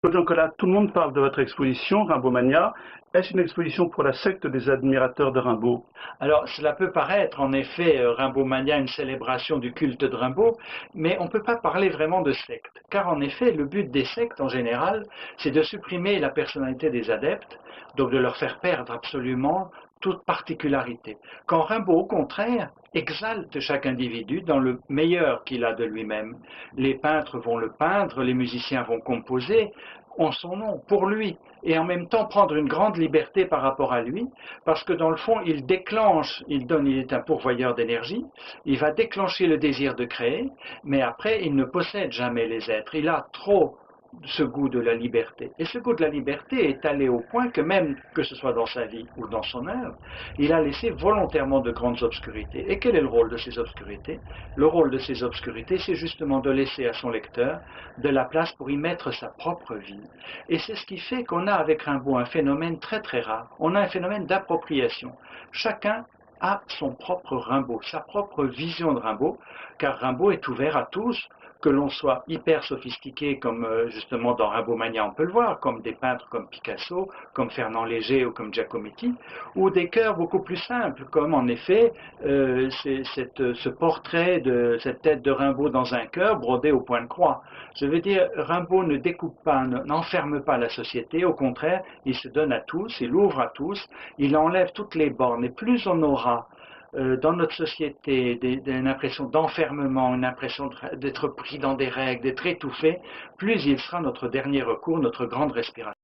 Claude Nicolas, tout le monde parle de votre exposition Rimbaud Mania. Est-ce une exposition pour la secte des admirateurs de Rimbaud? Alors, cela peut paraître en effet Rimbaud Mania, une célébration du culte de Rimbaud, mais on ne peut pas parler vraiment de secte, car en effet, le but des sectes en général, c'est de supprimer la personnalité des adeptes, donc de leur faire perdre absolument toute particularité. Quand Rimbaud, au contraire, exalte chaque individu dans le meilleur qu'il a de lui-même. Les peintres vont le peindre, les musiciens vont composer en son nom, pour lui, et en même temps prendre une grande liberté par rapport à lui, parce que dans le fond, il déclenche, il est un pourvoyeur d'énergie, il va déclencher le désir de créer, mais après, il ne possède jamais les êtres. Il a trop ce goût de la liberté. Et ce goût de la liberté est allé au point que même que ce soit dans sa vie ou dans son œuvre, il a laissé volontairement de grandes obscurités. Et quel est le rôle de ces obscurités? Le rôle de ces obscurités, c'est justement de laisser à son lecteur de la place pour y mettre sa propre vie. Et c'est ce qui fait qu'on a avec Rimbaud un phénomène très très rare. On a un phénomène d'appropriation. Chacun a son propre Rimbaud, sa propre vision de Rimbaud, car Rimbaud est ouvert à tous, que l'on soit hyper sophistiqué comme justement dans Rimbaud Mania on peut le voir, comme des peintres comme Picasso, comme Fernand Léger ou comme Giacometti, ou des cœurs beaucoup plus simples, comme en effet ce portrait de cette tête de Rimbaud dans un cœur brodé au point de croix. Je veux dire, Rimbaud ne découpe pas, n'enferme pas la société, au contraire, il se donne à tous, il ouvre à tous, il enlève toutes les bornes, et plus on aura dans notre société une impression d'enfermement, une impression d'être pris dans des règles, d'être étouffé, plus il sera notre dernier recours, notre grande respiration.